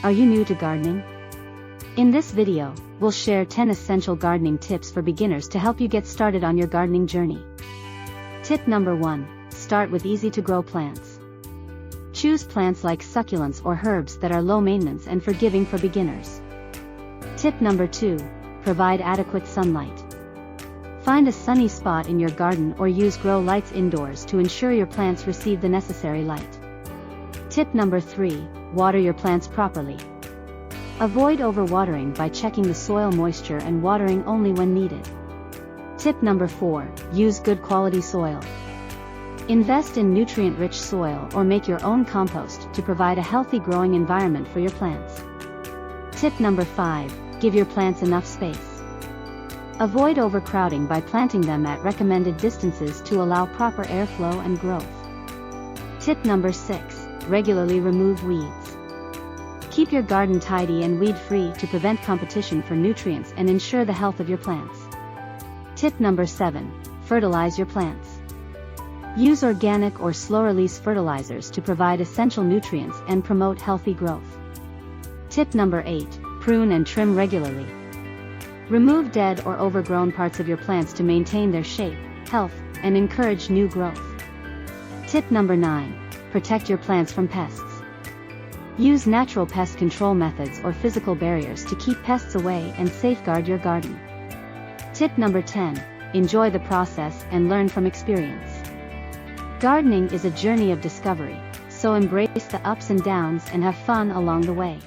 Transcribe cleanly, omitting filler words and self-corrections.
Are you new to gardening? In this video, we'll share 10 essential gardening tips for beginners to help you get started on your gardening journey. Tip number 1. Start with easy-to-grow plants. Choose plants like succulents or herbs that are low maintenance and forgiving for beginners. Tip number 2. Provide adequate sunlight. Find a sunny spot in your garden or use grow lights indoors to ensure your plants receive the necessary light. Tip number 3. Water your plants properly. Avoid overwatering by checking the soil moisture and watering only when needed. Tip number 4. Use good quality soil. Invest in nutrient-rich soil or make your own compost to provide a healthy growing environment for your plants. Tip number 5. Give your plants enough space. Avoid overcrowding by planting them at recommended distances to allow proper airflow and growth. Tip number 6. Regularly remove weeds. Keep your garden tidy and weed-free to prevent competition for nutrients and ensure the health of your plants. Tip number 7. Fertilize your plants. Use organic or slow-release fertilizers to provide essential nutrients and promote healthy growth. Tip number 8. Prune and trim regularly. Remove dead or overgrown parts of your plants to maintain their shape, health, and encourage new growth. Tip number 9. Protect your plants from pests. Use natural pest control methods or physical barriers to keep pests away and safeguard your garden. Tip number 10. Enjoy the process and learn from experience. Gardening is a journey of discovery, so embrace the ups and downs and have fun along the way.